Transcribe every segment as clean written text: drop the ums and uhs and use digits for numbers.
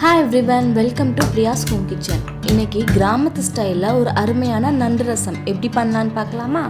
Hi everyone, welcome to Priya's home kitchen. இன்னைக்கு கிராமத்து ஸ்டைலில் ஒரு அருமையான நண்டு ரசம் எப்படி பண்ணலான்னு பார்க்கலாமா?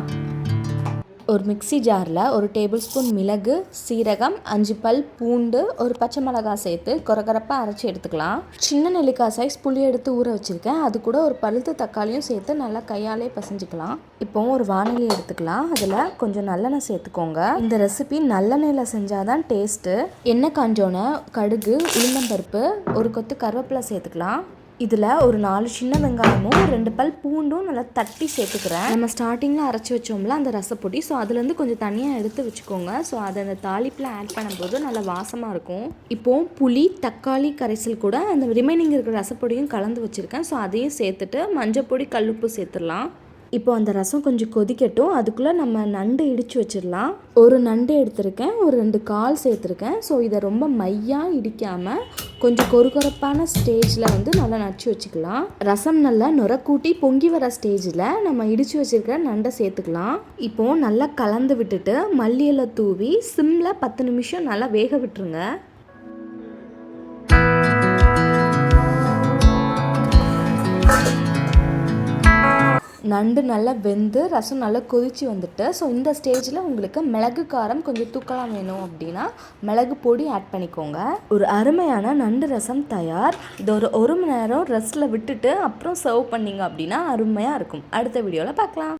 ஒரு மிக்ஸி ஜாரில் ஒரு டேபிள் ஸ்பூன் மிளகு, சீரகம், 5 பல் பூண்டு, ஒரு பச்சை மிளகாய் சேர்த்து கொரகரப்பாக அரைச்சி எடுத்துக்கலாம். சின்ன நெல்லிக்காய் சைஸ் புளி எடுத்து ஊற வச்சுருக்கேன். அது கூட ஒரு பழுத்த தக்காளியும் சேர்த்து நல்லா கையாலே பசைஞ்சிக்கலாம். இப்போ ஒரு வானிலை எடுத்துக்கலாம். அதில் கொஞ்சம் நல்லெண்ணெய் சேர்த்துக்கோங்க. இந்த ரெசிபி நல்லெண்ணெயில் செஞ்சால் தான் டேஸ்ட்டு. எண்ணெய் காஞ்சோன்னே கடுகு, உளுந்தம்பருப்பு, ஒரு கொத்து கருவேப்பிலை சேர்த்துக்கலாம். இதில் ஒரு 4 சின்ன வெங்காயமும் 2 பல் பூண்டும் நல்லா தட்டி சேர்த்துக்கிறேன். நம்ம ஸ்டார்டிங்கில் அரைச்சி வச்சோம்ல அந்த ரசப்பொடி, ஸோ அதுலேருந்து கொஞ்சம் தனியாக எடுத்து வச்சுக்கோங்க. ஸோ அதை அந்த தாளிப்பில் ஆட் பண்ணும்போது நல்லா வாசமாக இருக்கும். இப்போது புளி, தக்காளி கரைசல் கூட அந்த ரிமைனிங் இருக்கிற ரசப்பொடியும் கலந்து வச்சுருக்கேன். ஸோ அதையும் சேர்த்துட்டு மஞ்சப்பொடி, கல்லுப்பு சேர்த்துடலாம். இப்போ அந்த ரசம் கொஞ்சம் கொதிக்கட்டும். அதுக்குள்ளே நம்ம நண்டு இடித்து வச்சிடலாம். ஒரு நண்டு எடுத்திருக்கேன், ஒரு 2 கால் சேர்த்துருக்கேன். ஸோ இதை ரொம்ப மையாக இடிக்காமல் கொஞ்சம் கொரகொரப்பான ஸ்டேஜில் நல்லா நச்சு வச்சுக்கலாம். ரசம் நல்லா நுரக்கூட்டி பொங்கி வர ஸ்டேஜில் நம்ம இடித்து வச்சுருக்கிற நண்டை சேர்த்துக்கலாம். இப்போது நல்லா கலந்து விட்டுட்டு மல்லி இலை தூவி சிம்மில் 10 நிமிஷம் நல்லா வேக விட்டுருங்க. நண்டு நல்லா வெந்து ரசம் நல்லா கொதித்து வந்துட்டு, ஸோ இந்த ஸ்டேஜில் உங்களுக்கு மிளகு காரம் கொஞ்சம் தூக்கலாம் வேணும் அப்படின்னா மிளகு பொடி ஆட் பண்ணிக்கோங்க. ஒரு அருமையான நண்டு ரசம் தயார். இது ஒரு மணி நேரம் ரெஸ்ட்டில் விட்டுட்டு அப்புறம் சர்வ் பண்ணிங்க அப்படின்னா அருமையாக இருக்கும். அடுத்த வீடியோவில் பார்க்கலாம்.